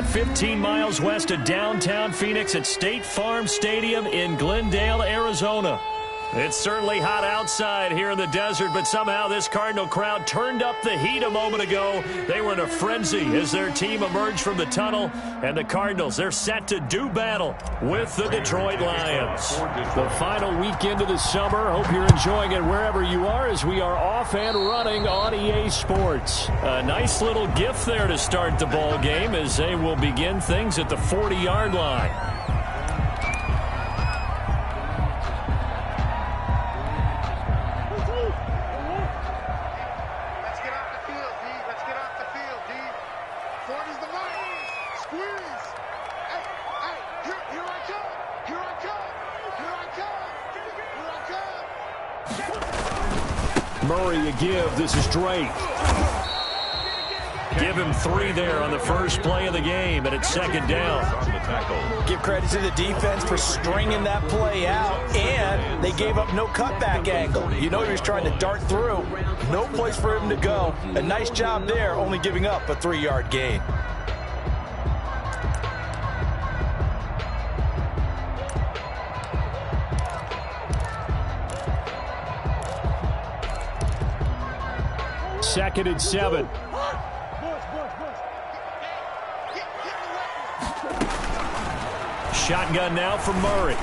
15 miles west of downtown Phoenix at State Farm Stadium in Glendale, Arizona. It's certainly hot outside here in the desert, but somehow this Cardinal crowd turned up the heat a moment ago. They were in a frenzy as their team emerged from the tunnel, and the Cardinals, they're set to do battle with the Detroit Lions. The final weekend of the summer. Hope you're enjoying it wherever you are as we are off and running on EA Sports. A nice little gift there to start the ball game as they will begin things at the 40-yard line. Murray a give. This is Drake. Give him 3 there on the first play of the game, and it's second down. Give credit to the defense for stringing that play out, and they gave up no cutback angle. You know he was trying to dart through. No place for him to go. A nice job there, only giving up a 3-yard gain. Second and 7. Shotgun now from Murray.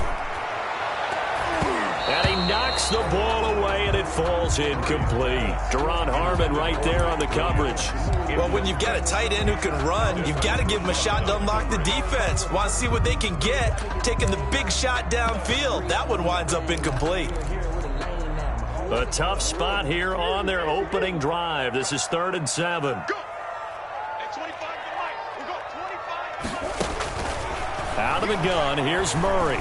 And he knocks the ball away, and it falls incomplete. Deron Harmon right there on the coverage. Well, when you've got a tight end who can run, you've got to give him a shot to unlock the defense. Want to see what they can get, taking the big shot downfield. That one winds up incomplete. A tough spot here on their opening drive. This is 3rd and 7. Go. Hey, 25 to the right. We'll go 25. Out of the gun, here's Murray.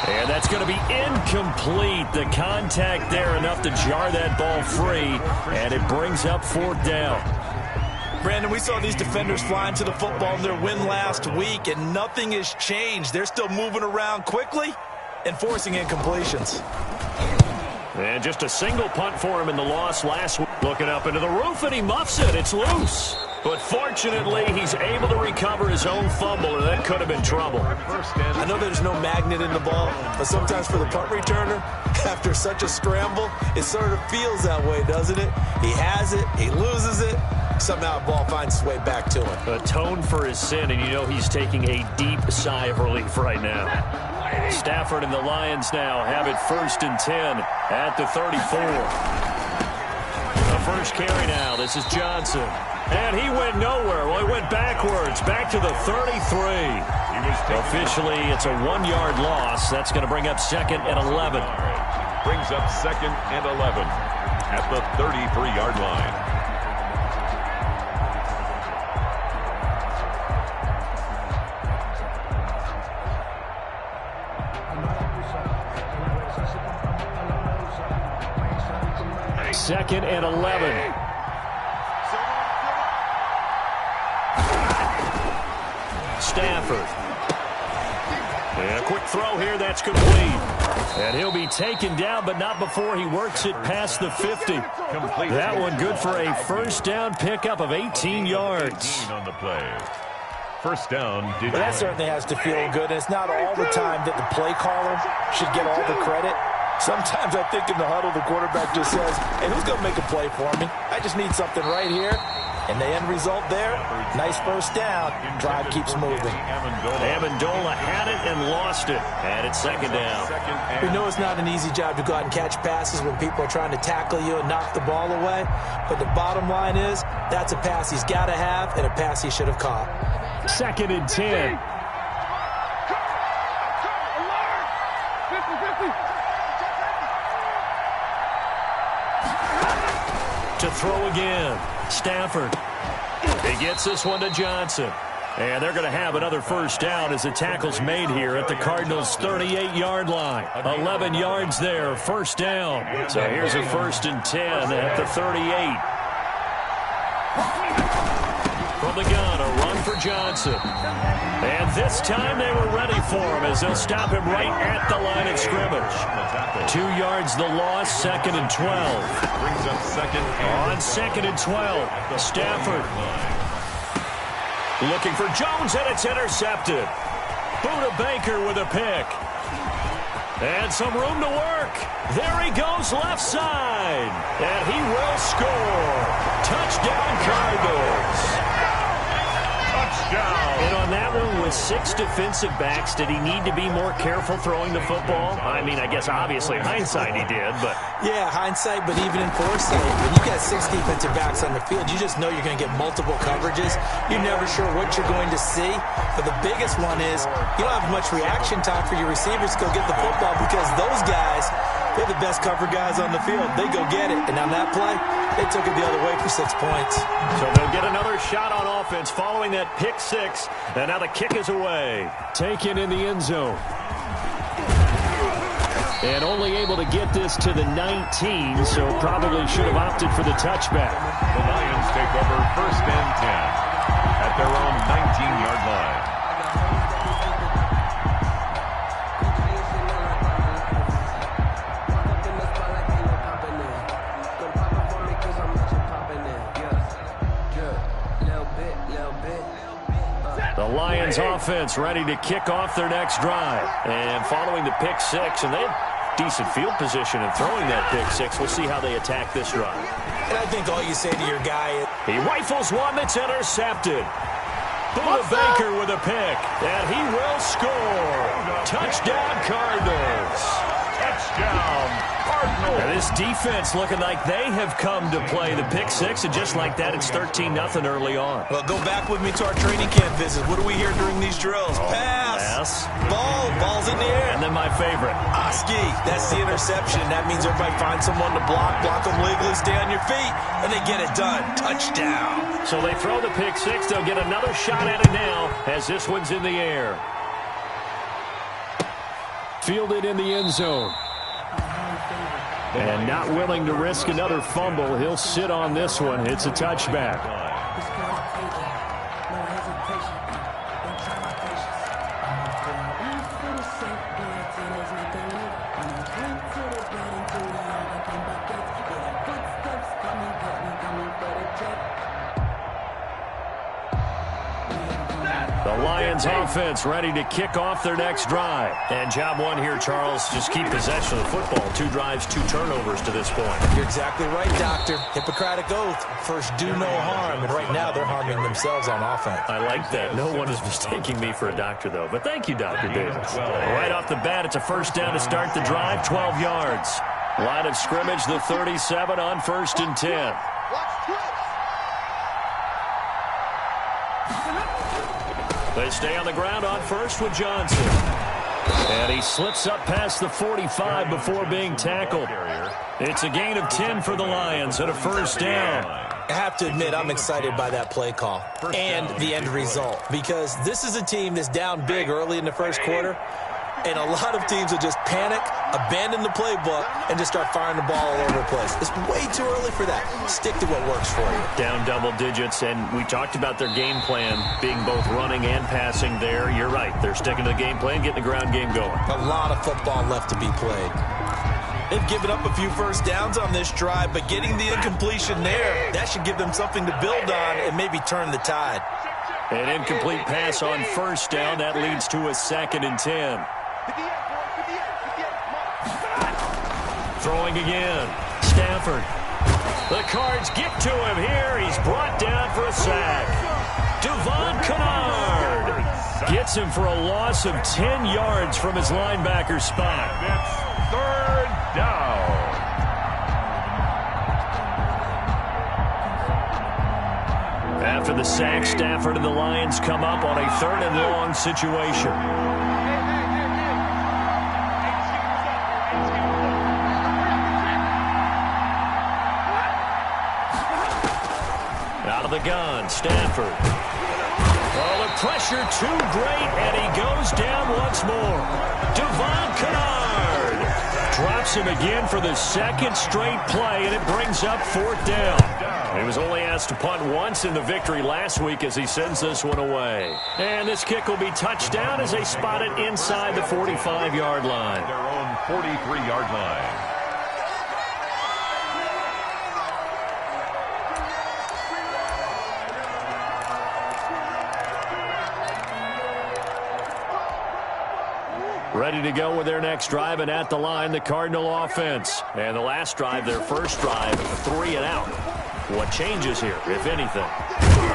And that's going to be incomplete. The contact there enough to jar that ball free, and it brings up 4th down. Brandon, we saw these defenders flying to the football in their win last week, and nothing has changed. They're still moving around quickly and forcing incompletions. And just a single punt for him in the loss last week. Looking up into the roof, and he muffs it. It's loose. But fortunately, he's able to recover his own fumble, and that could have been trouble. I know there's no magnet in the ball, but sometimes for the punt returner, after such a scramble, it sort of feels that way, doesn't it? He has it, he loses it, somehow the ball finds its way back to him. Atone for his sin, and you know he's taking a deep sigh of relief right now. Stafford and the Lions now have it 1st and 10 at the 34. The first carry now. This is Johnson. And he went nowhere. Well, he went backwards, back to the 33. Officially, it's a 1-yard loss. That's going to bring up 2nd and 11. Brings up 2nd and 11 at the 33-yard line. Second and 11. Stafford. And a quick throw here, that's complete. And he'll be taken down, but not before he works it past the 50. That one good for a first down pickup of 18 yards. On the play. First down. Well, that certainly has to feel good. And it's not all the time that the play caller should get all the credit. Sometimes I think in the huddle, the quarterback just says, hey, who's going to make a play for me? I just need something right here. And the end result there, nice first down. Drive keeps moving. Amendola had it and lost it. And it's 2nd down. We know it's not an easy job to go out and catch passes when people are trying to tackle you and knock the ball away. But the bottom line is, that's a pass he's got to have and a pass he should have caught. 2nd and 10. To throw again. Stafford. He gets this one to Johnson. And they're going to have another first down as the tackle's made here at the Cardinals' 38-yard line. 11 yards there, first down. So here's a 1st and 10 at the 38. From the gun, a run for Johnson. And this time they were ready for him as they'll stop him right at the line of scrimmage. 2 yards the loss, 2nd and 12. Brings up 2nd and on 2nd and 12. Stafford. Looking for Jones, and it's intercepted. Buda Baker with a pick. And some room to work. There he goes left side. And he will score. Touchdown Cardinals. Touchdown. And on that one, with 6 defensive backs, did he need to be more careful throwing the football? I mean, I guess obviously hindsight he did, but... Yeah, hindsight, but even in foresight, when you got 6 defensive backs on the field, you just know you're going to get multiple coverages. You're never sure what you're going to see. But the biggest one is you don't have much reaction time for your receivers to go get the football because those guys, they're the best cover guys on the field. They go get it. And on that play, they took it the other way for 6 points. So they'll get another shot on offense following that pick 6. And now the kick is away. Taken in the end zone. And only able to get this to the 19, so probably should have opted for the touchback. The Lions take over 1st and 10 at their own 19-yard line. The Lions offense ready to kick off their next drive. And following the pick 6, and they have decent field position in throwing that pick 6. We'll see how they attack this drive. And I think all you say to your guy is... He rifles one that's intercepted. Buda Baker with a pick, and he will score. Touchdown Cardinals. Touchdown Cardinals. And this defense looking like they have come to play the pick 6, and just like that, it's 13-0 early on. Well, go back with me to our training camp visit. What do we hear during these drills? Pass. Ball's in the air. And then my favorite. Oski, that's the interception. That means everybody finds someone to block them legally, stay on your feet, and they get it done. Touchdown. So they throw the pick 6. They'll get another shot at it now as this one's in the air. Fielded in the end zone. And not willing to risk another fumble. He'll sit on this one. It's a touchback. The Lions offense ready to kick off their next drive. And job one here, Charles, just keep possession of the football. 2 drives, 2 turnovers to this point. You're exactly right, Doctor. Hippocratic oath. First, do no harm. And right now, they're harming themselves on offense. I like that. No one is mistaking me for a doctor, though. But thank you, Dr. Davis. Right off the bat, it's a first down to start the drive, 12 yards. Line of scrimmage, the 37 on 1st and 10. They stay on the ground on first with Johnson. And he slips up past the 45 before being tackled. It's a gain of 10 for the Lions and a first down. I have to admit, I'm excited by that play call and the end result because this is a team that's down big early in the first quarter, and a lot of teams will just panic, abandon the playbook, and just start firing the ball all over the place. It's way too early for that. Stick to what works for you. Down double digits, and we talked about their game plan being both running and passing there. You're right. They're sticking to the game plan, getting the ground game going. A lot of football left to be played. They've given up a few first downs on this drive, but getting the incompletion there, that should give them something to build on and maybe turn the tide. An incomplete pass on first down. That leads to a 2nd and 10. Throwing again. Stafford. The Cards get to him here. He's brought down for a sack. Devon Kennard gets him for a loss of 10 yards from his linebacker spot. It's 3rd down. After the sack, Stafford and the Lions come up on a 3rd and long situation. Out of the gun, Stafford. Oh, the pressure too great, and he goes down once more. Devon Kennard drops him again for the 2nd straight play, and it brings up 4th down. He was only asked to punt once in the victory last week as he sends this one away. And this kick will be touchdown as they spot it inside the 45-yard line. Their own 43-yard line. Ready to go with their next drive, and at the line, the Cardinal offense. And the last drive, their first drive, 3 and out. What changes here, if anything?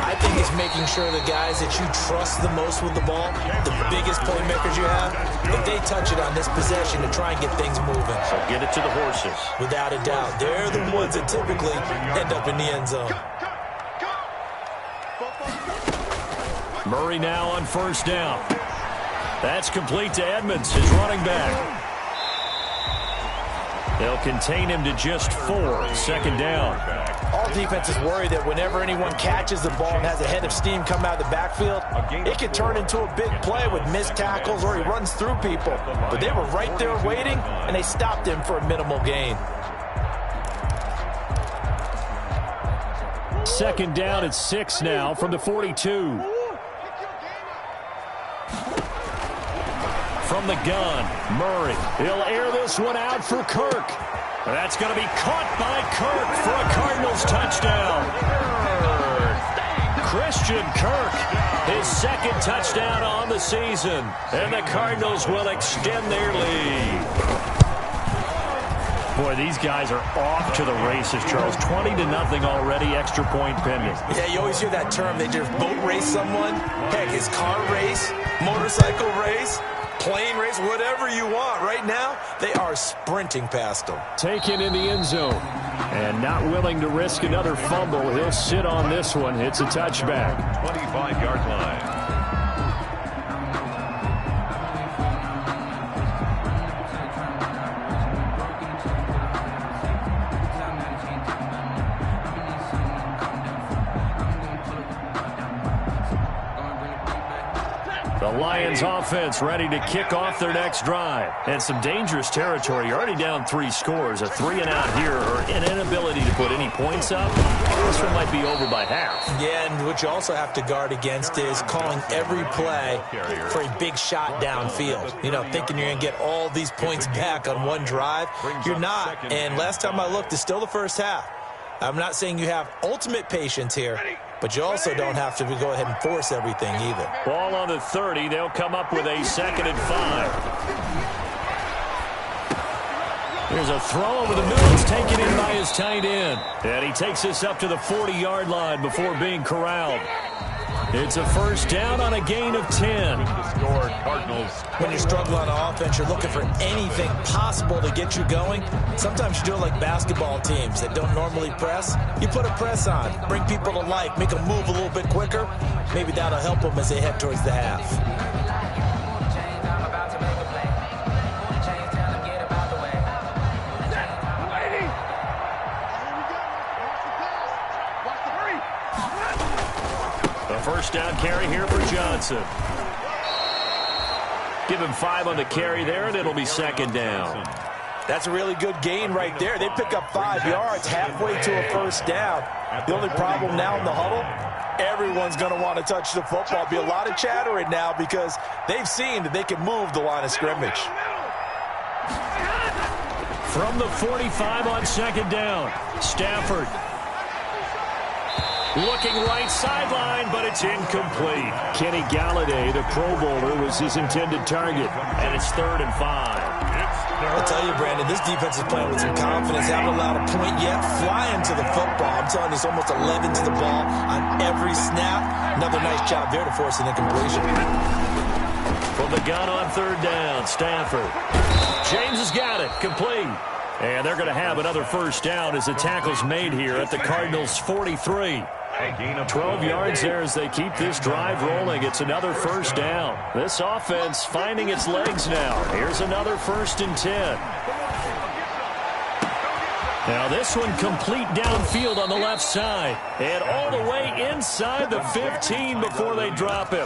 I think it's making sure the guys that you trust the most with the ball, the biggest playmakers you have, if they touch it on this possession to try and get things moving. So get it to the horses. Without a doubt. They're the ones that typically end up in the end zone. Murray now on first down. That's complete to Edmonds, his running back. They'll contain him to just 4. Second down. All defenses worry that whenever anyone catches the ball and has a head of steam come out of the backfield, it can turn into a big play with missed tackles or he runs through people. But they were right there waiting, and they stopped him for a minimal gain. Second down at 6 now from the 42. From the gun, Murray. He'll air this one out for Kirk. That's going to be caught by Kirk for a Cardinals touchdown. Christian Kirk, his second touchdown on the season. And the Cardinals will extend their lead. Boy, these guys are off to the races, Charles. 20-0 already, extra point pending. Yeah, you always hear that term. They just boat race someone. Heck, it's car race, motorcycle race, plane race, whatever you want. Right now, they are sprinting past them. Taken in the end zone. And not willing to risk another fumble. He'll sit on this one. It's a touchback. 25-yard line. The Lions offense ready to kick off their next drive. And some dangerous territory. You're already down 3 scores. A 3 and out here, or an inability to put any points up. This one might be over by half. Yeah, and what you also have to guard against is calling every play for a big shot downfield. You know, thinking you're going to get all these points back on one drive. You're not. And last time I looked, it's still the first half. I'm not saying you have ultimate patience here, but you also don't have to go ahead and force everything either. Ball on the 30. They'll come up with a 2nd and 5. Here's a throw over the middle. It's taken in by his tight end. And he takes this up to the 40-yard line before being corralled. It's a first down on a gain of 10. Score, Cardinals. When you're struggling on offense, you're looking for anything possible to get you going. Sometimes you do it like basketball teams that don't normally press. You put a press on, bring people to life, make them move a little bit quicker. Maybe that'll help them as they head towards the half. First down carry here for Johnson. Give him 5 on the carry there, and it'll be 2nd down. That's a really good gain right there. They pick up 5 yards halfway to a first down. The only problem now in the huddle, everyone's going to want to touch the football. Be a lot of chattering now because they've seen that they can move the line of scrimmage. From the 45 on 2nd down, Stafford. Looking right sideline, but it's incomplete. Kenny Galladay, the Pro Bowler, was his intended target, and it's 3rd and 5. I'll tell you, Brandon, this defense is playing with some confidence. Haven't allowed a point yet. Flying to the football. I'm telling you, it's almost 11 to the ball on every snap. Another nice job there to force an incompletion. From the gun on 3rd down, Stafford. James has got it, complete. And they're going to have another first down as the tackle's made here at the Cardinals' 43. 12 yards there as they keep this drive rolling. It's another first down. This offense finding its legs now. Here's another 1st and 10. Now this one complete downfield on the left side. And all the way inside the 15 before they drop him.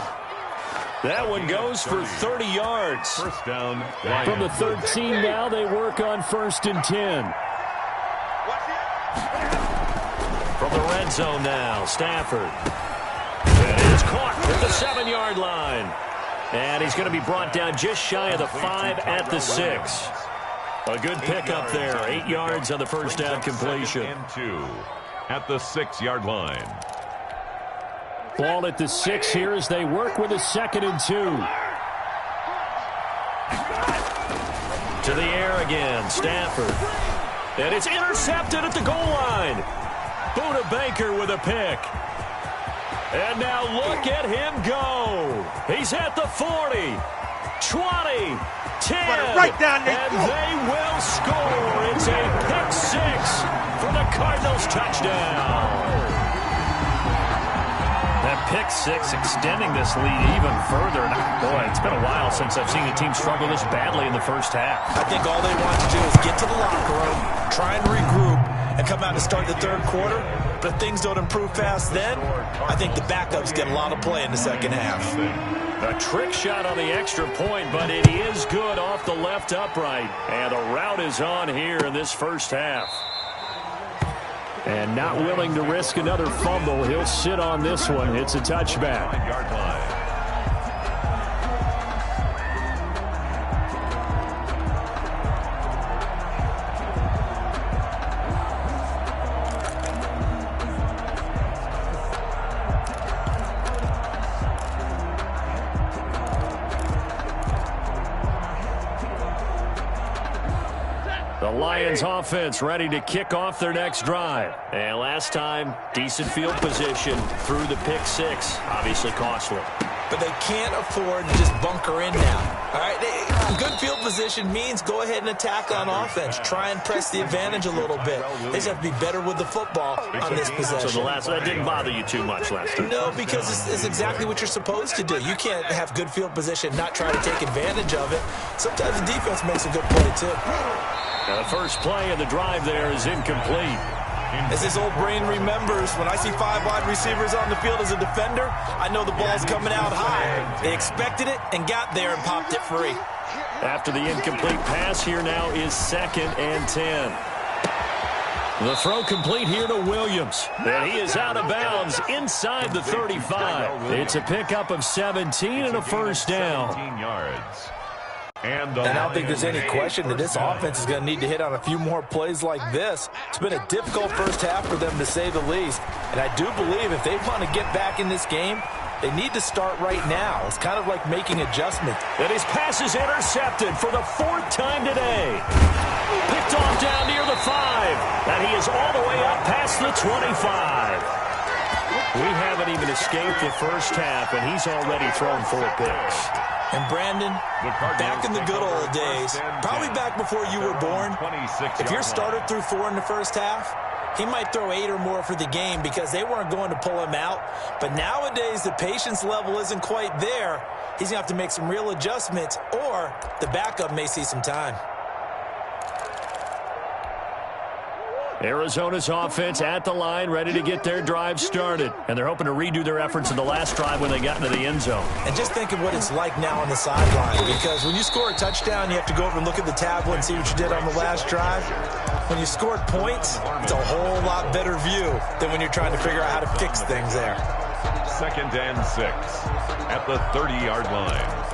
That one goes for 30 yards. First down. From the 13 now, they work on 1st and 10. From the red zone now, Stafford. And it's caught at the 7-yard line. And he's going to be brought down just shy of the 5 at the 6. A good pickup there. 8 yards on the first down completion. 2nd and 2 at the 6-yard line. Ball at the 6 here as they work with a 2nd and 2. To the air again, Stafford. And it's intercepted at the goal line. Buda Baker with a pick. And now look at him go. He's at the 40, 20, 10, right down there. And they will score. It's a pick six for the Cardinals touchdown. That pick six extending this lead even further. And boy, it's been a while since I've seen a team struggle this badly in the first half. I think all they want to do is get to the locker room, try and regroup, and come out and start the third quarter. But if things don't improve fast then, I think the backups get a lot of play in the second half. A trick shot on the extra point, but it is good off the left upright. And the route is on here in this first half. And not willing to risk another fumble. He'll sit on this one. It's a touchback. Yard line. The Lions offense ready to kick off their next drive. And last time, decent field position through the pick six. Obviously costly. But they can't afford to just bunker in now. All right, good field position means go ahead and attack on offense. Try and press the advantage a little bit. They just have to be better with the football on this possession. So that didn't bother you too much last time? No, because it's exactly what you're supposed to do. You can't have good field position, not try to take advantage of it. Sometimes the defense makes a good play, too. Now the first play of the drive there is incomplete. As his old brain remembers, when I see 5 wide receivers on the field as a defender, I know the ball's coming out high. They expected it and got there and popped it free. After the incomplete pass, here now is 2nd and 10. The throw complete here to Williams. And he is out of bounds inside the 35. It's a pickup of 17 and a first down. 17 yards. And I don't think there's any question that this offense is going to need to hit on a few more plays like this. It's been a difficult first half for them, to say the least. And I do believe if they want to get back in this game, they need to start right now. It's kind of like making adjustments. And his pass is intercepted for the 4th time today. Picked off down near the 5. And he is all the way up past the 25. We haven't even escaped the first half, and he's already thrown 4 picks. And Brandon, back in the good old days, probably back before you were born, if your starter threw 4 in the first half, he might throw 8 or more for the game because they weren't going to pull him out. But nowadays, the patience level isn't quite there. He's going to have to make some real adjustments, or the backup may see some time. Arizona's offense at the line, ready to get their drive started. And they're hoping to redo their efforts in the last drive when they got into the end zone. And just think of what it's like now on the sideline, because when you score a touchdown, you have to go over and look at the tablet and see what you did on the last drive. When you scored points, it's a whole lot better view than when you're trying to figure out how to fix things there. 2nd and 6 at the 30-yard line.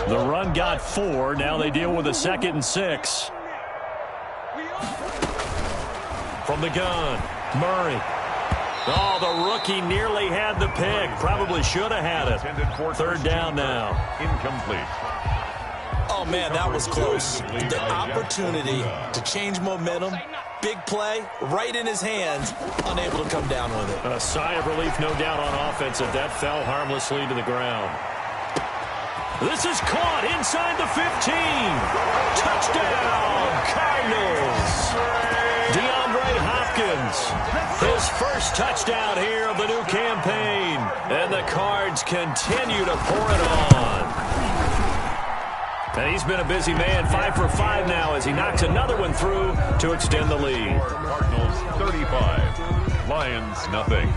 The run got 4. Now they deal with a 2nd and 6. From the gun, Murray. Oh, the rookie nearly had the pick. Probably should have had it. 3rd down now. Incomplete. Oh, man, that was close. The opportunity to change momentum, big play, right in his hands, unable to come down with it. A sigh of relief, no doubt, on offense if that fell harmlessly to the ground. This is caught inside the 15. Touchdown, Cardinals. DeAndre Hopkins, his first touchdown here of the new campaign. And the Cards continue to pour it on. And he's been a busy man, 5 for 5 now as he knocks another one through to extend the lead. Cardinals 35, Lions nothing.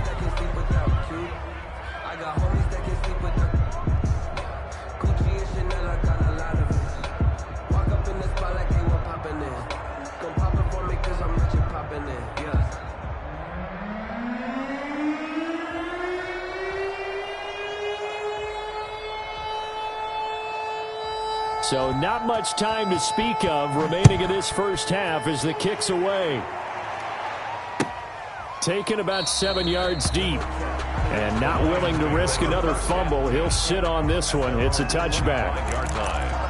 So not much time to speak of remaining in this first half as the kick's away. Taken about 7 yards deep. And not willing to risk another fumble. He'll sit on this one. It's a touchback. Yard line.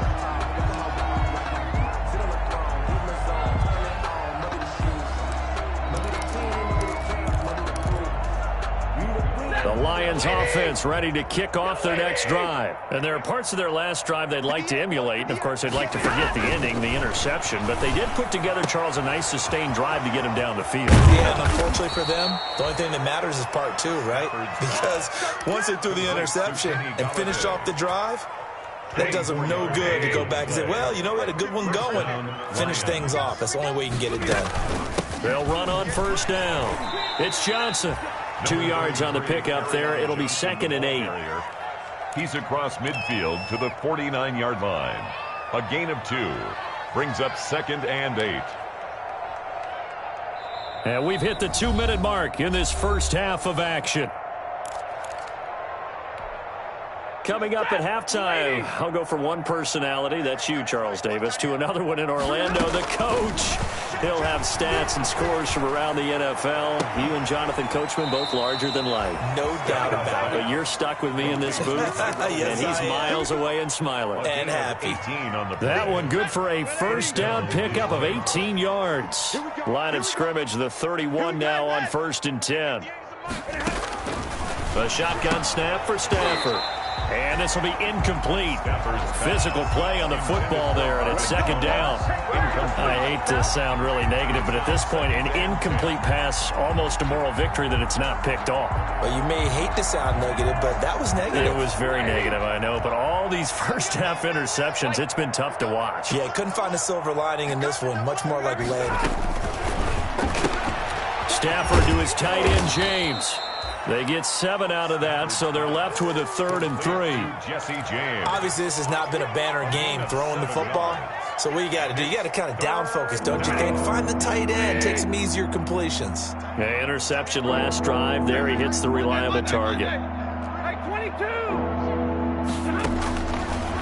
The Lions offense ready to kick off their next drive. And there are parts of their last drive they'd like to emulate. And, of course, they'd like to forget the ending, the interception. But they did put together, Charles, a nice sustained drive to get him down the field. Yeah, and unfortunately for them, the only thing that matters is part two, right? Because once they threw the interception and finished off the drive, that does them no good to go back and say, well, you know, we had a good one going. Finish things off. That's the only way you can get it done. They'll run on first down. It's Johnson. 2 yards on the pickup there. It'll be 2nd and 8. He's across midfield to the 49-yard line. A gain of 2 brings up 2nd and 8. And we've hit the 2-minute mark in this first half of action. Coming up at halftime, I'll go from one personality, that's you, Charles Davis, to another one in Orlando, the coach. He'll have stats and scores from around the NFL. You and Jonathan Coachman, both larger than life. No doubt about it. But you're stuck with me in this booth, yes, and he's miles away and smiling. And happy. That one good for a first down pickup of 18 yards. Line of scrimmage, the 31 now on 1st and 10. The shotgun snap for Stafford. And this will be incomplete. Physical play on the football there, and it's 2nd down. I hate to sound really negative, but at this point, an incomplete pass, almost a moral victory that it's not picked off. Well, you may hate to sound negative, but that was negative. It was very negative, I know, but all these first-half interceptions, it's been tough to watch. Yeah, couldn't find a silver lining in this one, much more like lead. Stafford to his tight end, James. They get 7 out of that, so they're left with a 3rd and 3. Jesse James. Obviously, this has not been a banner game throwing the football. So what you got to do, you got to kind of down focus, don't you think? Find the tight end, take some easier completions. Yeah, interception last drive. There he hits the reliable target.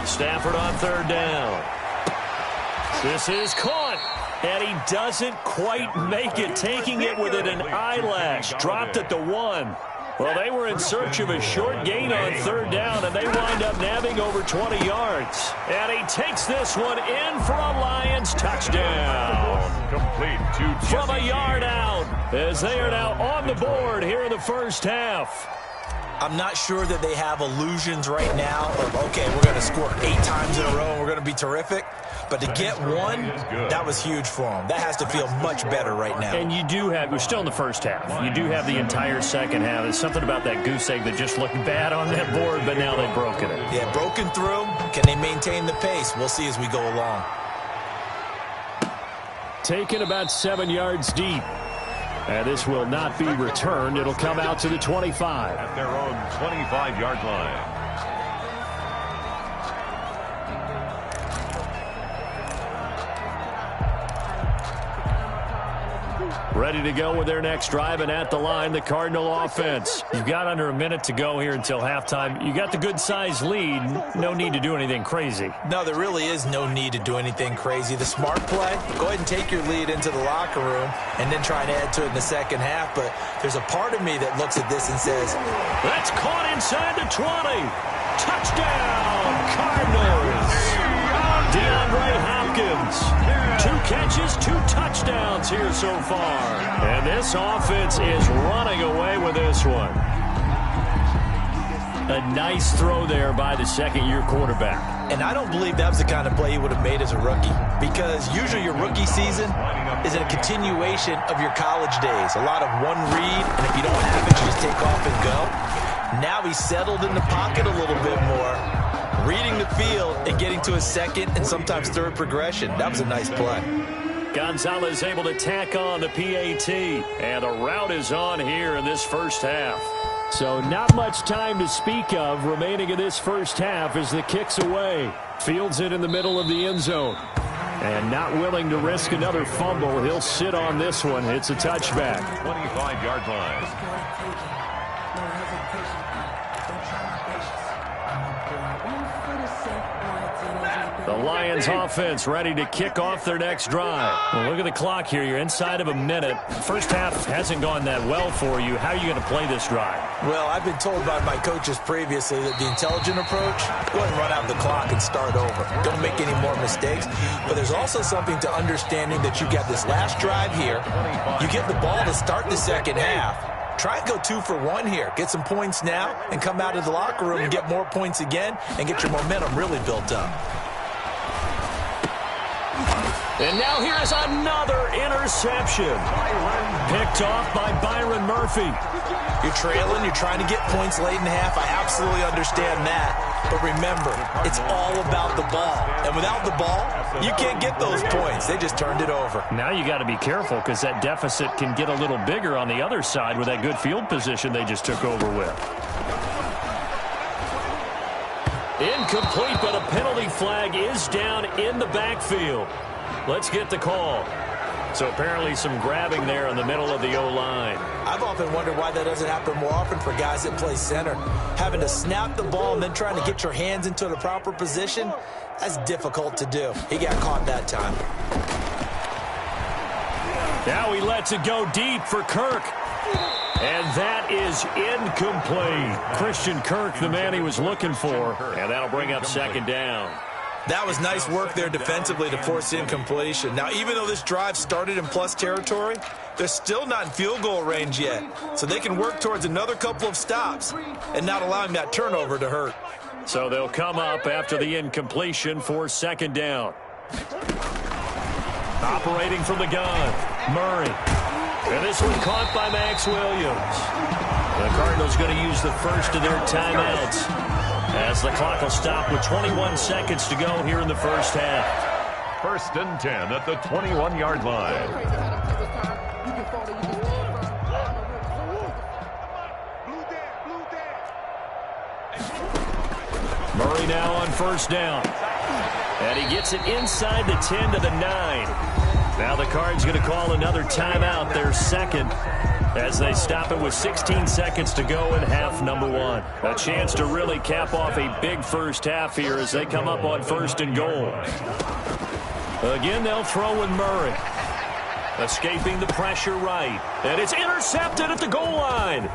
Stafford on 3rd down. This is caught. And he doesn't quite make it, taking it within an eyelash. Dropped at the 1. Well, they were in search of a short gain on 3rd down, and they wind up nabbing over 20 yards. And he takes this one in for a Lions touchdown. Complete to From a yard out, as they are now on the board here in the first half. I'm not sure that they have illusions right now of, okay, we're going to score 8 times in a row and we're going to be terrific. But to get one, that was huge for them. That has to feel much better right now. And you do have, we're still in the first half. You do have the entire second half. There's something about that goose egg that just looked bad on that board, but now they've broken it. Yeah, broken through. Can they maintain the pace? We'll see as we go along. Taken about 7 yards deep. And this will not be returned. It'll come out to the 25. At their own 25-yard line. Ready to go with their next drive, and at the line, the Cardinal offense. You've got under a minute to go here until halftime. You got the good-sized lead. No need to do anything crazy. No, there really is no need to do anything crazy. The smart play, go ahead and take your lead into the locker room and then try and add to it in the second half. But there's a part of me that looks at this and says, that's caught inside the 20. Touchdown, Cardinals. DeAndre Hopkins. 2 catches, 2 touchdowns here so far. And this offense is running away with this one. A nice throw there by the second-year quarterback. And I don't believe that was the kind of play he would have made as a rookie. Because usually your rookie season is a continuation of your college days. A lot of one read, and if you don't have it, you just take off and go. Now he's settled in the pocket a little bit more, reading the field and getting to a second and sometimes third progression. That was a nice play. Gonzalez able to tack on the PAT, and the route is on here in this first half. So not much time to speak of remaining in this first half as the kick's away. Fields it in the middle of the end zone. And not willing to risk another fumble, he'll sit on this one. It's a touchback. 25-yard line. The Lions offense ready to kick off their next drive. Well, look at the clock here. You're inside of a minute. First half hasn't gone that well for you. How are you going to play this drive? Well, I've been told by my coaches previously that the intelligent approach, go ahead and run out the clock and start over. Don't make any more mistakes. But there's also something to understanding that you got this last drive here. You get the ball to start the second half. Try and go 2 for 1 here. Get some points now and come out of the locker room and get more points again and get your momentum really built up. And now here is another interception. Picked off by Byron Murphy. You're trailing, you're trying to get points late in the half. I absolutely understand that. But remember, it's all about the ball. And without the ball, you can't get those points. They just turned it over. Now you got to be careful because that deficit can get a little bigger on the other side with that good field position they just took over with. Incomplete, but a penalty flag is down in the backfield. Let's get the call. So apparently some grabbing there in the middle of the O-line. I've often wondered why that doesn't happen more often for guys that play center. Having to snap the ball and then trying to get your hands into the proper position, that's difficult to do. He got caught that time. Now he lets it go deep for Kirk. And that is incomplete. Christian Kirk, the man he was looking for. And that'll bring up second down. That was nice work there defensively to force incompletion. Now, even though this drive started in plus territory, they're still not in field goal range yet. So they can work towards another couple of stops and not allowing that turnover to hurt. So they'll come up after the incompletion for second down. Operating from the gun, Murray. And this one caught by Max Williams. The Cardinals going to use the first of their timeouts, as the clock will stop with 21 seconds to go here in the first half. 1st and 10 at the 21-yard line. Murray now on first down. And he gets it inside the 10 to the 9. Now the Cards going to call another timeout, their second, as they stop it with 16 seconds to go in half number 1. A chance to really cap off a big first half here as they come up on 1st and goal. Again, they'll throw with Murray. Escaping the pressure right. And it's intercepted at the goal line.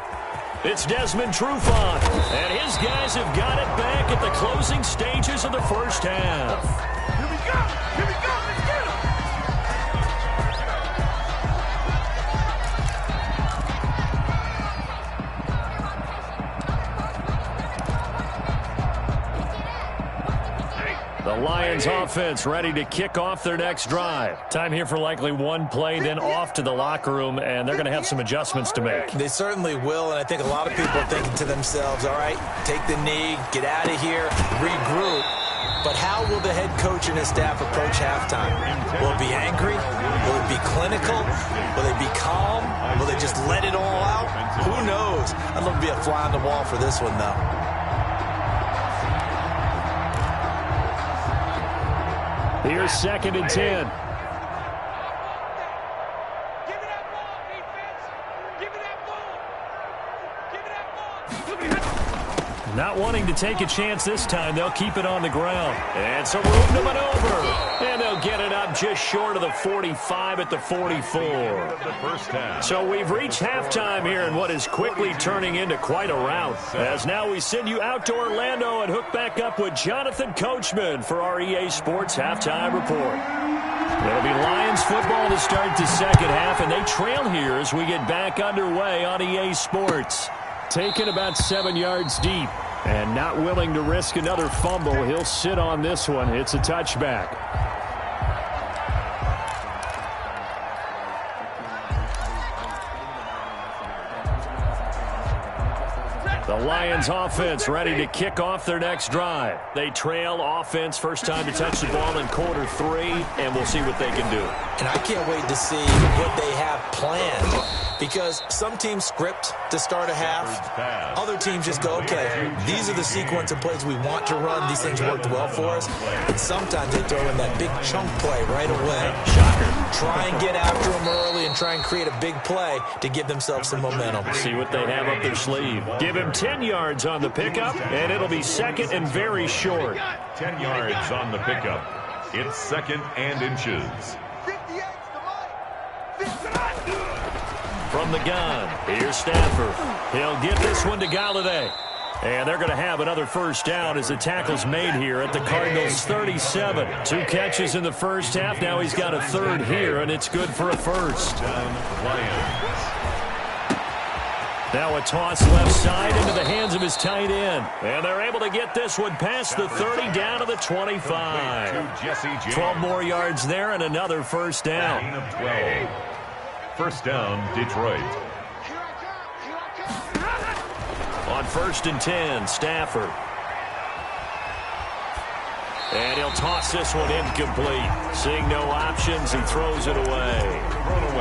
It's Desmond Trufant. And his guys have got it back at the closing stages of the first half. Here we go! Here we go! Let's get him! The Lions offense ready to kick off their next drive. Time here for likely one play, then off to the locker room, and they're going to have some adjustments to make. They certainly will, and I think a lot of people are thinking to themselves, all right, take the knee, get out of here, regroup. But how will the head coach and his staff approach halftime? Will it be angry? Will it be clinical? Will they be calm? Will they just let it all out? Who knows? I'd love to be a fly on the wall for this one, though. Here's 2nd and 10. Not wanting to take a chance this time, they'll keep it on the ground. And some room to maneuver. And they'll get it up just short of the 45 at the 44. So we've reached halftime here in what is quickly turning into quite a rout. As now we send you out to Orlando and hook back up with Jonathan Coachman for our EA Sports Halftime Report. It'll be Lions football to start the second half, and they trail here as we get back underway on EA Sports. Taken about 7 yards deep and not willing to risk another fumble. He'll sit on this one. It's a touchback. The Lions offense ready to kick off their next drive. They trail offense, first time to touch the ball in quarter 3, and we'll see what they can do. And I can't wait to see what they have planned, because some teams script to start a half. Other teams just go, okay, these are the sequence of plays we want to run. These things worked well for us. And sometimes they throw in that big chunk play right away. Shocker. Try and get after them early and try and create a big play to give themselves some momentum. See what they have up their sleeve. Give him 10 yards on the pickup, and it'll be second and very short. 10 yards on the pickup. It's second and inches. From the gun, here's Stafford. He'll get this one to Galladay. And they're going to have another first down as the tackle's made here at the Cardinals' 37. 2 catches in the first half. Now he's got a third here, and it's good for a first. Now a toss left side into the hands of his tight end. And they're able to get this one past the 30 down to the 25. 12 more yards there and another first down. Gain of 12. First down, Detroit. On 1st and 10, Stafford. And he'll toss this one incomplete. Seeing no options, he throws it away.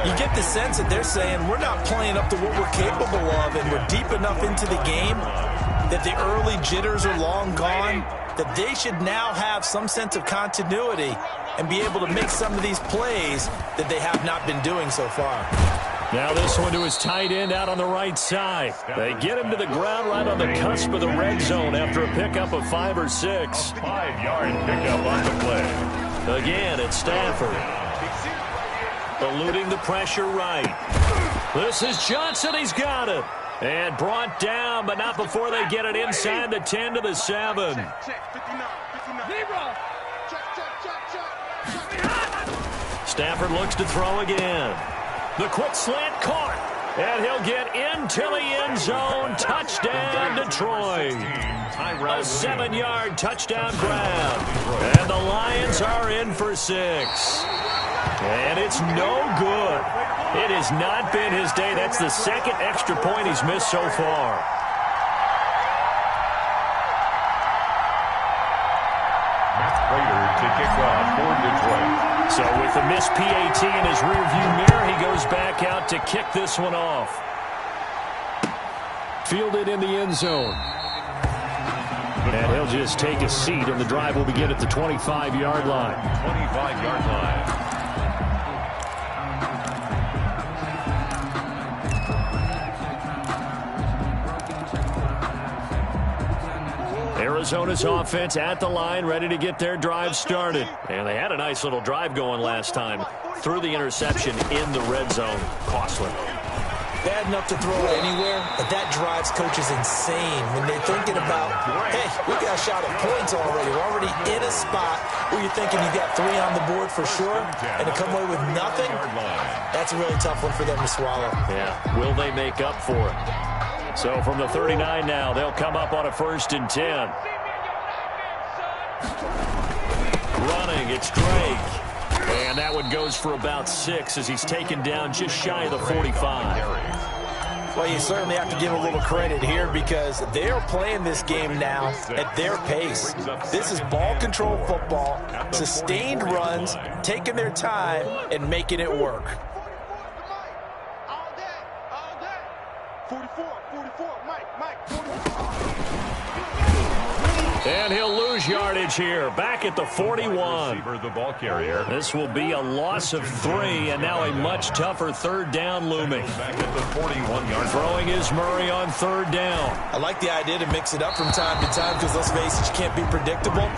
You get the sense that they're saying we're not playing up to what we're capable of, and we're deep enough into the game that the early jitters are long gone, that they should now have some sense of continuity and be able to make some of these plays that they have not been doing so far. Now this one to his tight end out on the right side. They get him to the ground right on the cusp of the red zone after a pickup of 5 or 6. 5-yard pickup on the play. Again, it's Stafford. Eluding the pressure right. This is Johnson. He's got it. And brought down, but not before they get it inside the 10 to the 7. Stafford looks to throw again. The quick slant caught. And he'll get into the end zone. Touchdown, Detroit. A 7-yard touchdown grab. And the Lions are in for 6. And it's no good. It has not been his day. That's the second extra point he's missed so far. To kick off for Detroit. So with the missed PAT in his rearview mirror, he goes back out to kick this one off. Fielded in the end zone. And he'll just take a seat, and the drive will begin at the 25-yard line. 25-yard line. Arizona's offense at the line, ready to get their drive started. And they had a nice little drive going last time. Threw the interception in the red zone. Costly. Bad enough to throw anywhere, but that drives coaches insane when they're thinking about, hey, we got a shot at points already. We're already in a spot where you're thinking you got 3 on the board for sure, and to come away with nothing, that's a really tough one for them to swallow. Yeah, will they make up for it? So from the 39 now, they'll come up on a 1st and 10. Running, it's Drake. And that one goes for about 6 as he's taken down just shy of the 45. Well, you certainly have to give a little credit here because they're playing this game now at their pace. This is ball control football, sustained runs, taking their time, and making it work. 44, Mike, 44. And he'll lose yardage here, back at the 41. The ball carrier. This will be a loss of 3, and now a much tougher 3rd down looming. Back at the 41-yard. Throwing is Murray on 3rd down. I like the idea to mix it up from time to time because, let's face it, you can't be predictable.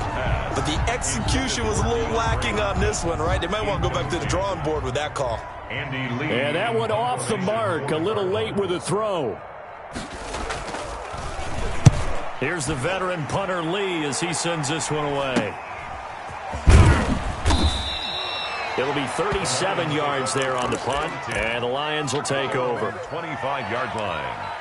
But the execution was a little lacking on this one, right? They might want to go back to the drawing board with that call. Andy Lee. And that one off the mark, a little late with a throw. Here's the veteran punter Lee as he sends this one away. It'll be 37 yards there on the punt, and the Lions will take over. 25-yard line.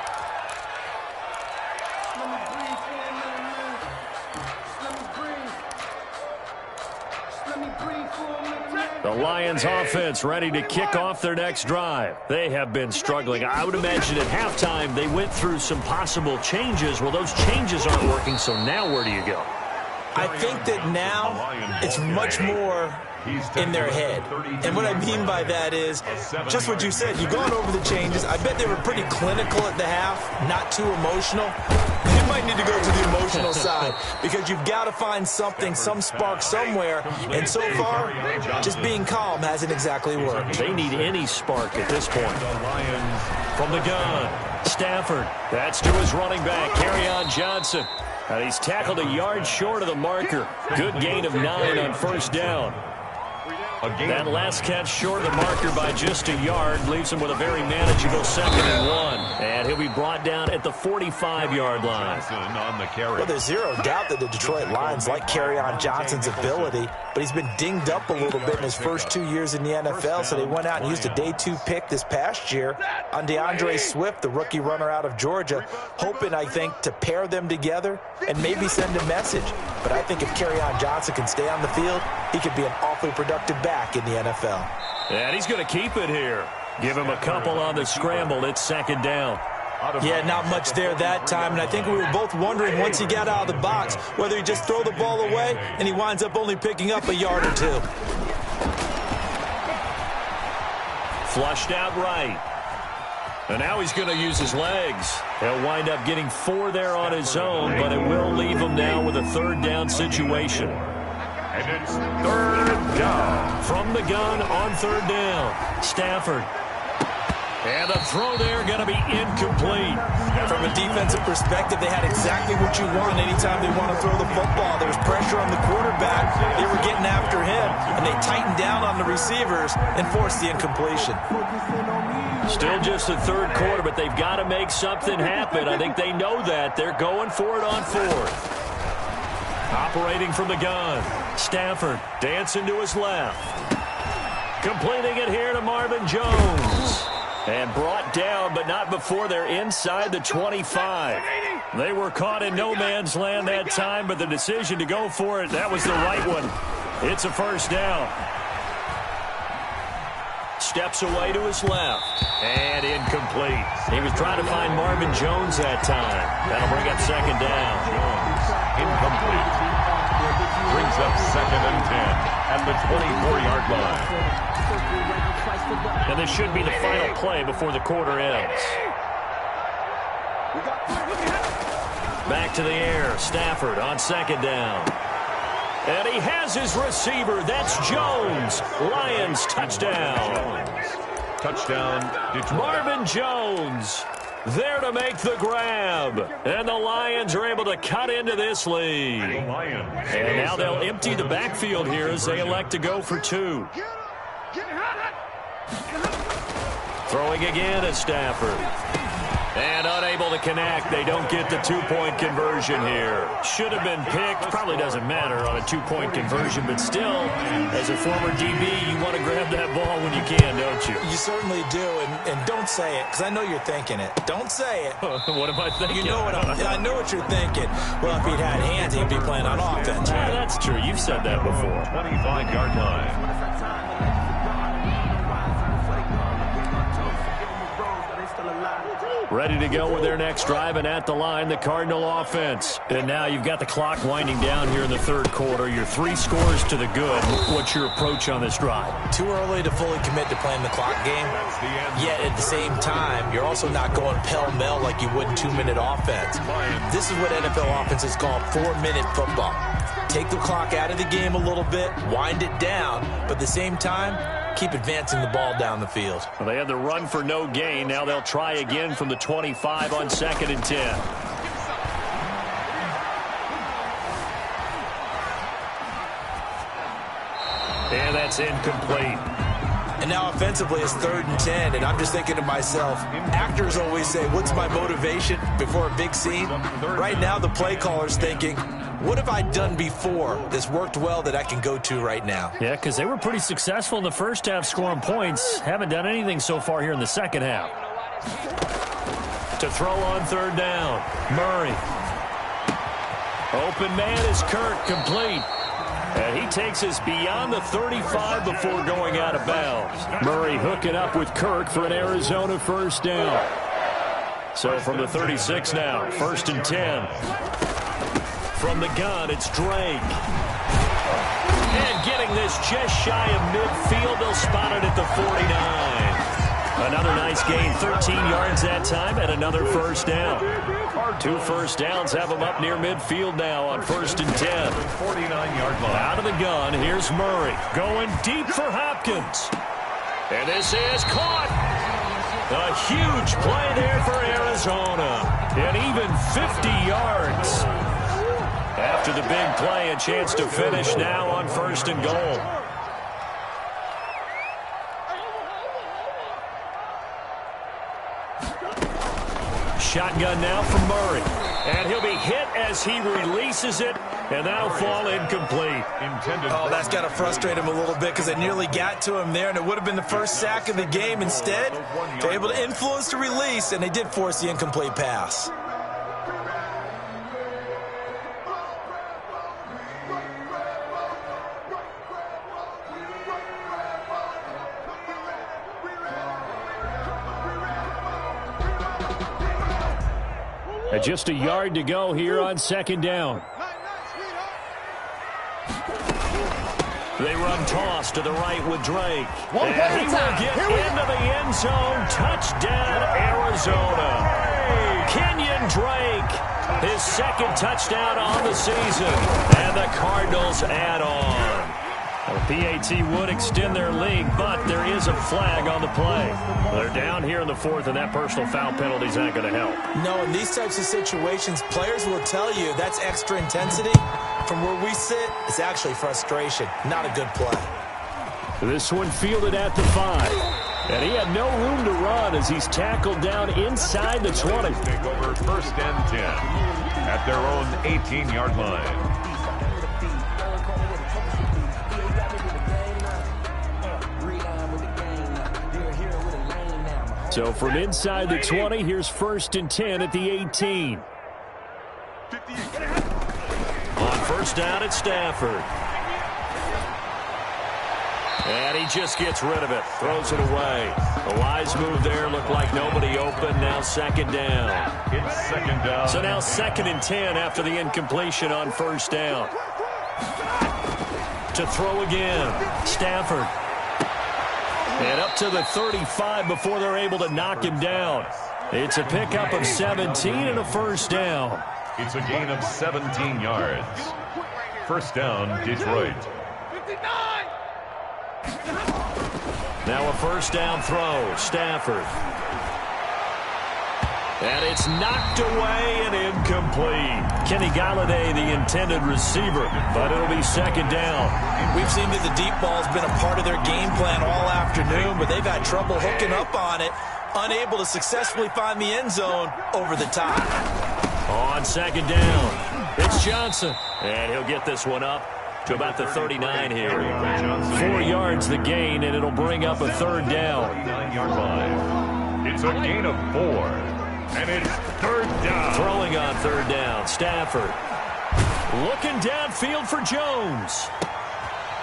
The Lions offense ready to kick off their next drive. They have been struggling. I would imagine at halftime they went through some possible changes. Well, those changes aren't working, so now where do you go? I think that now it's much more in their head. And what I mean by that is just what you said. You've gone over the changes. I bet they were pretty clinical at the half, not too emotional. You might need to go to the emotional side because you've got to find something, some spark somewhere. And so far, just being calm hasn't exactly worked. They need any spark at this point. From the gun, Stafford. That's to his running back, Kerryon Johnson. And he's tackled a yard short of the marker. Good gain of 9 on first down. That last catch short of the marker by just a yard leaves him with a very manageable 2nd and 1. And he'll be brought down at the 45-yard line. Well, there's zero doubt that the Detroit Lions like Kerryon Johnson's ability, but he's been dinged up a little bit in his first 2 years in the NFL, so they went out and used a day 2 pick this past year on DeAndre Swift, the rookie runner out of Georgia, hoping, I think, to pair them together and maybe send a message. But I think if Kerryon Johnson can stay on the field, he could be an awfully productive back in the NFL. And he's going to keep it here. Give him a couple on the scramble. It's 2nd down. Yeah, not much there that time, and I think we were both wondering once he got out of the box whether he just throw the ball away and he winds up only picking up a yard or 2. Flushed out right. And now he's going to use his legs. He'll wind up getting 4 there on his own, but it will leave him now with a 3rd down situation. And it's 3rd down. From the gun on 3rd down, Stafford. And the throw there going to be incomplete. From a defensive perspective, they had exactly what you want anytime they want to throw the football. There was pressure on the quarterback. They were getting after him, and they tightened down on the receivers and forced the incompletion. Still just the 3rd quarter, but they've got to make something happen. I think they know that. They're going for it on 4th. Operating from the gun, Stafford dancing to his left. Completing it here to Marvin Jones. And brought down, but not before they're inside the 25. They were caught in no man's land that time, but the decision to go for it, that was the right one. It's a 1st down. Steps away to his left. And incomplete. He was trying to find Marvin Jones that time. That'll bring up 2nd down. Jones, incomplete. Brings up 2nd and 10 at the 24-yard line. And this should be the final play before the quarter ends. Back to the air. Stafford on 2nd down. And he has his receiver. That's Jones. Lions touchdown. Touchdown, Detroit. Marvin Jones there to make the grab. And the Lions are able to cut into this lead. And now they'll empty the backfield here as they elect to go for 2. Throwing again at Stafford. And unable to connect. They don't get the 2-point conversion here. Should have been picked. Probably doesn't matter on a 2-point conversion, but still, as a former DB, you want to grab that ball when you can, don't you? You certainly do, and don't say it, because I know you're thinking it. Don't say it. What am I thinking? You know what I know what you're thinking. Well, if he'd had hands, he'd be playing on offense. Yeah, that's true. You've said that before. 25-yard line. Ready to go with their next drive, and at the line, the Cardinal offense. And now you've got the clock winding down here in the 3rd quarter. You're 3 scores to the good. What's your approach on this drive? Too early to fully commit to playing the clock game. Yet at the same time, you're also not going pell-mell like you would in 2-minute offense. This is what NFL offenses call 4-minute football. Take the clock out of the game a little bit, wind it down, but at the same time, keep advancing the ball down the field. Well, they had the run for no gain. Now they'll try again from the 25 on 2nd and 10. And that's incomplete. And now offensively it's 3rd and 10, and I'm just thinking to myself, actors always say, what's my motivation before a big scene? Right now the play caller's thinking, what have I done before that's worked well that I can go to right now? Yeah, because they were pretty successful in the first half scoring points. Haven't done anything so far here in the second half. To throw on 3rd down, Murray. Open man is Kirk, complete. And he takes us beyond the 35 before going out of bounds. Murray hooking up with Kirk for an Arizona 1st down. So from the 36 now, 1st and 10. From the gun, it's Drake. And getting this just shy of midfield, they'll spot it at the 49. Another nice gain, 13 yards that time, and another first down. 2 first downs have them up near midfield now on 1st and 10. 49-yard line. Out of the gun, here's Murray. Going deep for Hopkins. And this is caught. A huge play there for Arizona. And even 50 yards. After the big play, a chance to finish now on 1st and goal. Shotgun now from Murray. And he'll be hit as he releases it, and that'll fall incomplete. Oh, that's got to frustrate him a little bit because they nearly got to him there, and it would have been the first sack of the game. Instead, they're able to influence the release, and they did force the incomplete pass. Just a yard to go here on 2nd down. They run toss to the right with Drake. And he will get into the end zone. Touchdown, Arizona. Kenyon Drake, his 2nd touchdown on the season. And the Cardinals add on. The PAT would extend their lead, but there is a flag on the play. They're down here in the 4th, and that personal foul penalty is not going to help. No, in these types of situations, players will tell you that's extra intensity. From where we sit, it's actually frustration. Not a good play. This one fielded at the 5. And he had no room to run as he's tackled down inside the 20. Take over 1st and 10 at their own 18-yard line. So from inside the 20, here's 1st and 10 at the 18. On 1st down, it's Stafford. And he just gets rid of it, throws it away. A wise move there, looked like nobody open. Now 2nd down. It's 2nd down. So now 2nd and 10 after the incompletion on 1st down. To throw again, Stafford. And up to the 35 before they're able to knock him down. It's a pickup of 17 and a 1st down. It's a gain of 17 yards. 1st down, Detroit. Now a 1st down throw, Stafford. And it's knocked away and incomplete. Kenny Galladay, the intended receiver, but it'll be 2nd down. We've seen that the deep ball's been a part of their game plan all afternoon, but they've had trouble hooking up on it, unable to successfully find the end zone over the top. On 2nd down, it's Johnson. And he'll get this one up to about the 39 here. 4 yards the gain, and it'll bring up a 3rd down. 49-yard line. It's a gain of 4. And it's 3rd down. Throwing on 3rd down, Stafford. Looking downfield for Jones.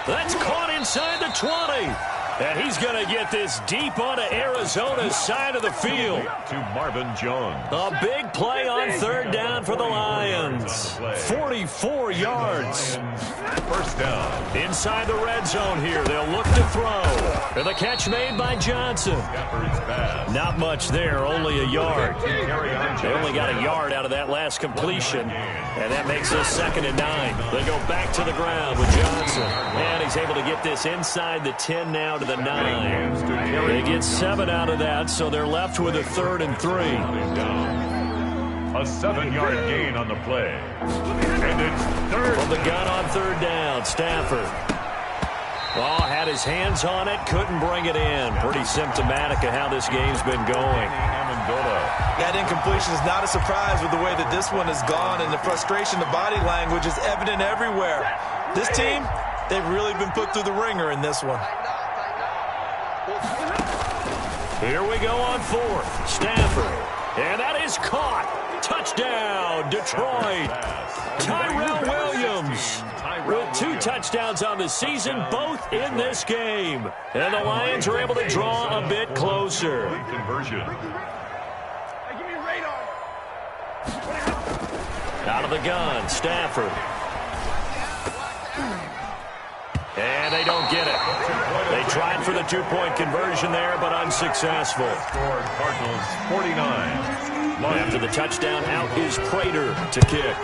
That's caught inside the 20. And he's going to get this deep onto Arizona's side of the field. To Marvin Jones. A big play on 3rd down for the Lions. 44 yards. 1st down. Inside the red zone here. They'll look to throw. And the catch made by Johnson. Not much there, only a yard. They only got a yard out of that last completion. And that makes us 2nd and 9. They go back to the ground with Johnson. And he's able to get this inside the 10 now to the 9. They get 7 out of that, so they're left with a 3rd and 3. A 7-yard gain on the play. And it's 3rd. From the gun on 3rd down, Stafford. Oh, had his hands on it, couldn't bring it in. Pretty symptomatic of how this game's been going. That incompletion is not a surprise with the way that this one has gone, and the frustration, the body language is evident everywhere. This team, they've really been put through the ringer in this one. Here we go on 4th. Stafford. And that is caught. Touchdown, Detroit. Tyrell Williams with 2 touchdowns on the season, both in this game. And the Lions are able to draw a bit closer. Out of the gun, Stafford. And they don't get it. They tried for the two-point conversion there, but unsuccessful. Score Cardinals 49. After the touchdown, out is Prater to kick.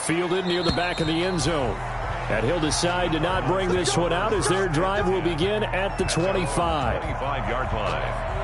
Fielded near the back of the end zone. And he'll decide to not bring this one out as their drive will begin at the 25. 25-yard line.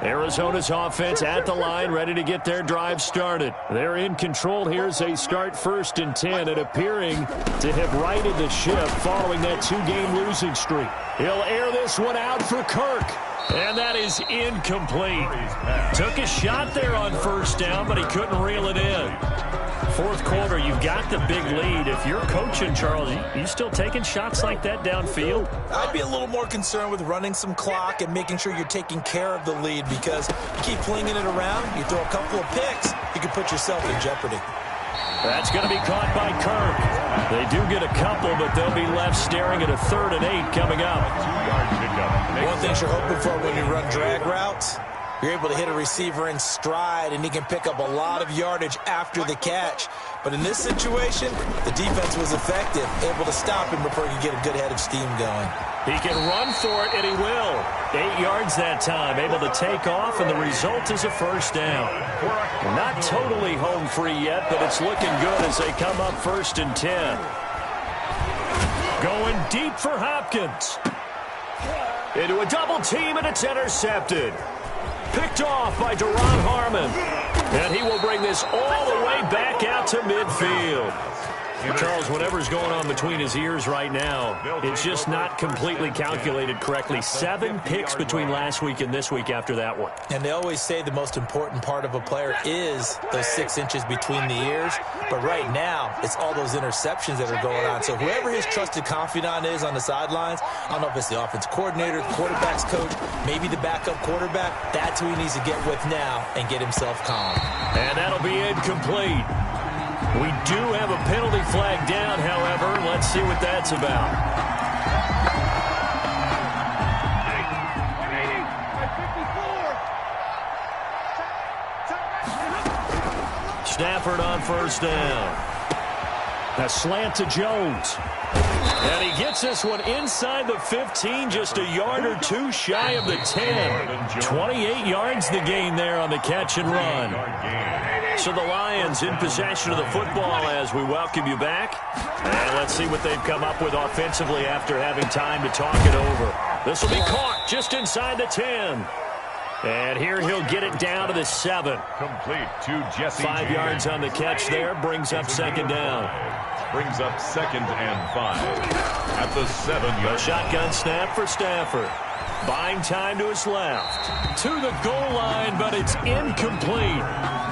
Arizona's offense at the line, ready to get their drive started. They're in control here as they start 1st and 10 and appearing to have righted the ship following that 2-game losing streak. He'll air this one out for Kirk. And that is incomplete. Took a shot there on 1st down, but he couldn't reel it in. 4th quarter, you've got the big lead. If you're coaching, Charles, you still taking shots like that downfield? I'd be a little more concerned with running some clock and making sure you're taking care of the lead, because you keep flinging it around, you throw a couple of picks, you can put yourself in jeopardy. That's going to be caught by Kirk. They do get a couple, but they'll be left staring at a 3rd and 8 coming up. 2-yard pickup. One thing you're hoping for when you run drag routes, you're able to hit a receiver in stride, and he can pick up a lot of yardage after the catch. But in this situation, the defense was effective, able to stop him before he could get a good head of steam going. He can run for it, and he will. 8 yards that time, able to take off, and the result is a 1st down. Not totally home free yet, but it's looking good as they come up 1st and 10. Going deep for Hopkins. Into a double team, and it's intercepted. Picked off by Deron Harmon. And he will bring this all the way back out to midfield. Charles, whatever's going on between his ears right now, it's just not completely calculated correctly. 7 picks between last week and this week after that one. And they always say the most important part of a player is those 6 inches between the ears. But right now, it's all those interceptions that are going on. So whoever his trusted confidant is on the sidelines, I don't know if it's the offense coordinator, the quarterback's coach, maybe the backup quarterback, that's who he needs to get with now and get himself calm. And that'll be incomplete. We do have a penalty flag down, however. Let's see what that's about. Stafford on 1st down. A slant to Jones. And he gets this one inside the 15, just a yard or 2 shy of the 10. 28 yards the gain there on the catch and run. So the Lions in possession of the football as we welcome you back. And let's see what they've come up with offensively after having time to talk it over. This will be caught just inside the 10. And here he'll get it down to the 7. Complete to Jesse. 5 yards on the catch there, brings up 2nd down. Brings up 2nd and 5. At the 7-yard. A shotgun snap for Stafford. Buying time to his left. To the goal line, but it's incomplete.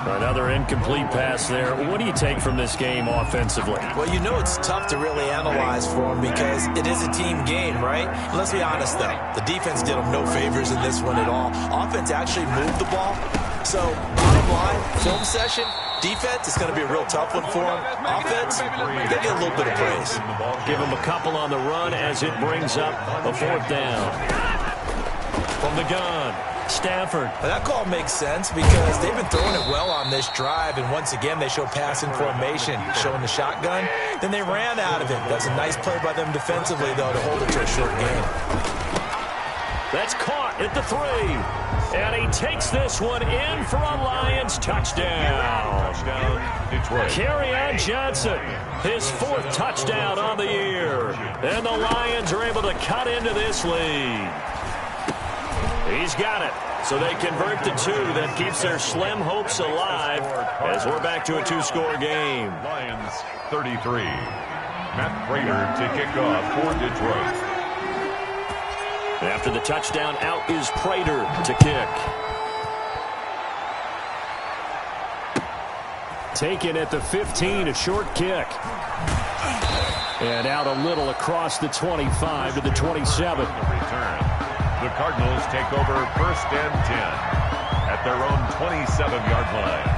Another incomplete pass there. What do you take from this game offensively? Well, you know it's tough to really analyze for him because it is a team game, right? Let's be honest, though. The defense did them no favors in this one at all. Offense actually moved the ball. So, bottom line, film session, defense is going to be a real tough one for him. Offense, they get a little bit of praise. Give him a couple on the run as it brings up a 4th down. From the gun, Stafford. But that call makes sense because they've been throwing it well on this drive, and once again they show passing formation, showing the shotgun. Then they ran out of it. That's a nice play by them defensively, though, to hold it to a short game. That's caught at the 3. And he takes this one in for a Lions touchdown. Detroit. Kerryon Johnson, his 4th touchdown on the year. And the Lions are able to cut into this lead. He's got it. So they convert the 2. That keeps their slim hopes alive as we're back to a 2-score game. Lions 33. Matt Prater to kick off for Detroit. After the touchdown, out is Prater to kick. Taken at the 15, a short kick. And out a little across the 25 to the 27. Return. The Cardinals take over 1st and 10 at their own 27-yard line.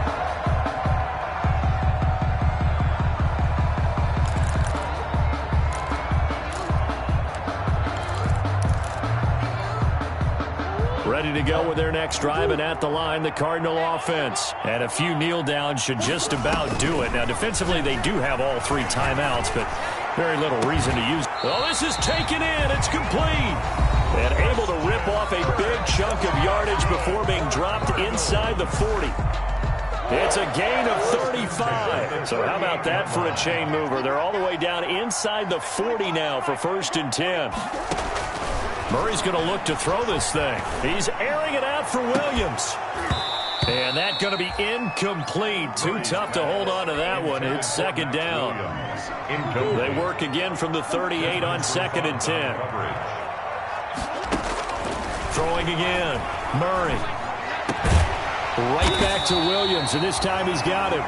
Ready to go with their next drive, and at the line, the Cardinal offense. And a few kneel downs should just about do it. Now, defensively, they do have all 3 timeouts, but very little reason to use. Oh, this is taken in. It's complete. And able to rip off a big chunk of yardage before being dropped inside the 40. It's a gain of 35. So how about that for a chain mover? They're all the way down inside the 40 now for 1st and 10. Murray's going to look to throw this thing. He's airing it out for Williams. And that's going to be incomplete. Too tough to hold on to that one. It's 2nd down. They work again from the 38 on 2nd and 10. Throwing again. Murray. Right back to Williams, and this time he's got him.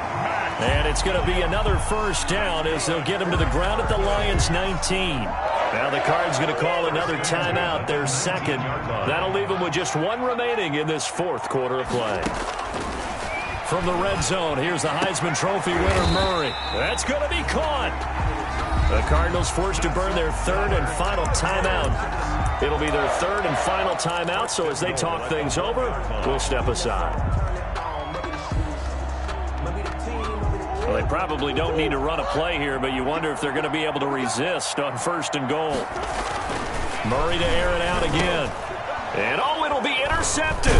And it's going to be another 1st down as they'll get him to the ground at the Lions' 19. Now the Cards going to call another timeout, their 2nd. That'll leave them with just 1 remaining in this 4th quarter of play. From the red zone, here's the Heisman Trophy winner, Murray. That's going to be caught. The Cardinals forced to burn their 3rd and final timeout. It'll be their 3rd and final timeout, so as they talk things over, we'll step aside. Well, they probably don't need to run a play here, but you wonder if they're going to be able to resist on 1st and goal. Murray to air it out again. And, oh, it'll be intercepted.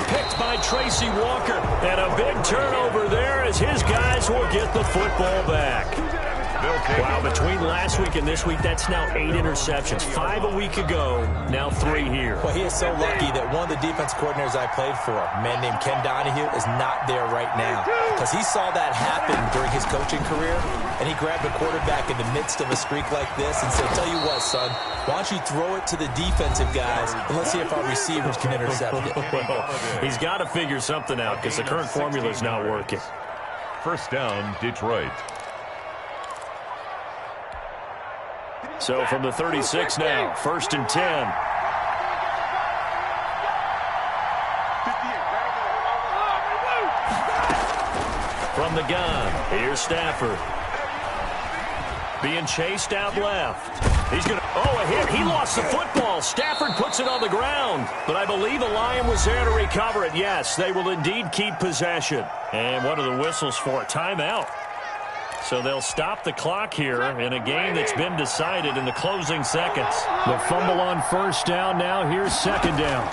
Picked by Tracy Walker. And a big turnover there as his guys will get the football back. Wow, between last week and this week, that's now 8 interceptions. 5 a week ago, now 3 here. Well, he is so lucky that one of the defense coordinators I played for, a man named Ken Donahue, is not there right now. Because he saw that happen during his coaching career, and he grabbed a quarterback in the midst of a streak like this and said, tell you what, son, why don't you throw it to the defensive guys, and let's see if our receivers can intercept it. Well, he's got to figure something out because the current formula is not working. 1st down, Detroit. So from the 36 now, 1st and 10. From the gun, here's Stafford. Being chased out left. He's going to, oh, a hit. He lost the football. Stafford puts it on the ground. But I believe the Lion was there to recover it. Yes, they will indeed keep possession. And what are the whistles for? Timeout. So they'll stop the clock here in a game that's been decided in the closing seconds. The fumble on 1st down now. Here's 2nd down.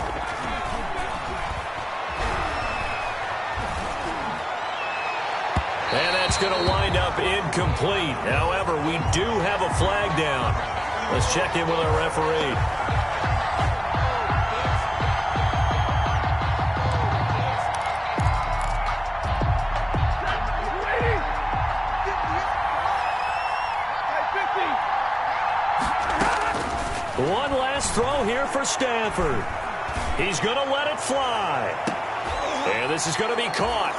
And that's going to wind up incomplete. However, we do have a flag down. Let's check in with our referee. One last throw here for Stafford. He's going to let it fly. And this is going to be caught.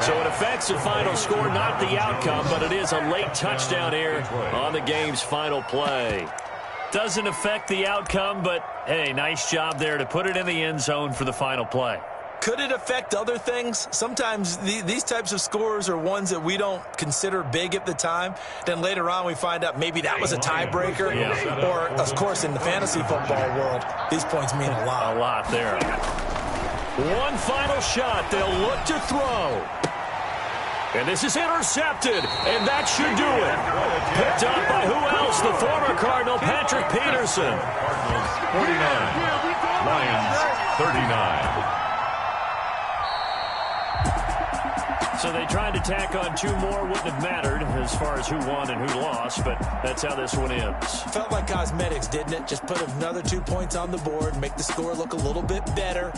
So it affects the final score, not the outcome, but it is a late touchdown here on the game's final play. Doesn't affect the outcome, but, hey, nice job there to put it in the end zone for the final play. Could it affect other things? Sometimes these types of scores are ones that we don't consider big at the time. Then later on we find out maybe that was a tiebreaker. Yeah. Or, of course, in the fantasy football world, these points mean a lot. A lot there. One final shot. They'll look to throw. And this is intercepted. And that should do it. Picked up by who else? The former Cardinal, Patrick Peterson. 49. Lions, 39. So they tried to tack on 2 more. Wouldn't have mattered as far as who won and who lost, but that's how this one ends. Felt like cosmetics, didn't it? Just put another 2 points on the board, make the score look a little bit better.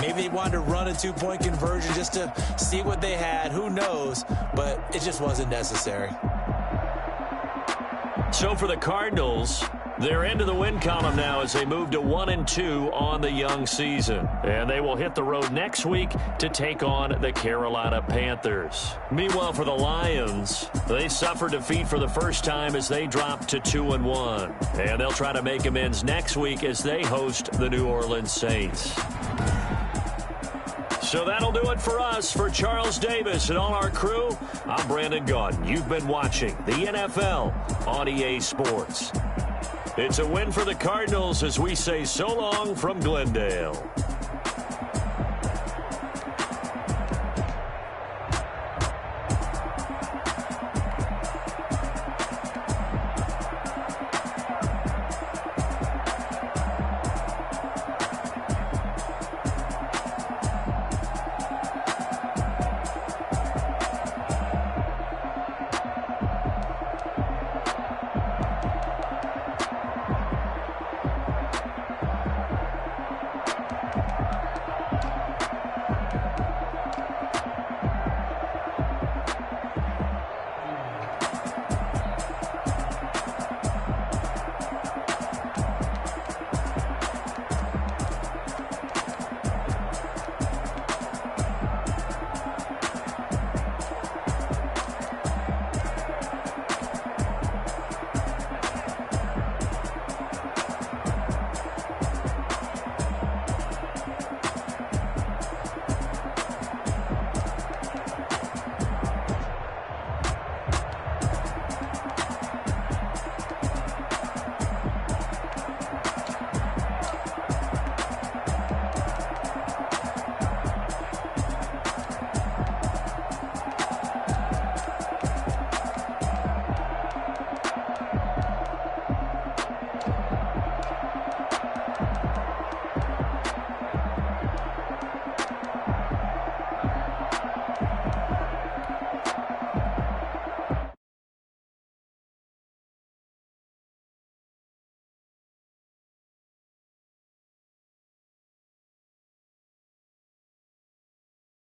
Maybe they wanted to run a 2-point conversion just to see what they had. Who knows? But it just wasn't necessary. So for the Cardinals, they're into the win column now as they move to 1-2 on the young season. And they will hit the road next week to take on the Carolina Panthers. Meanwhile, for the Lions, they suffered defeat for the first time as they dropped to 2-1. And they'll try to make amends next week as they host the New Orleans Saints. So that'll do it for us. For Charles Davis and all our crew, I'm Brandon Gaudin. You've been watching the NFL on EA Sports. It's a win for the Cardinals as we say so long from Glendale.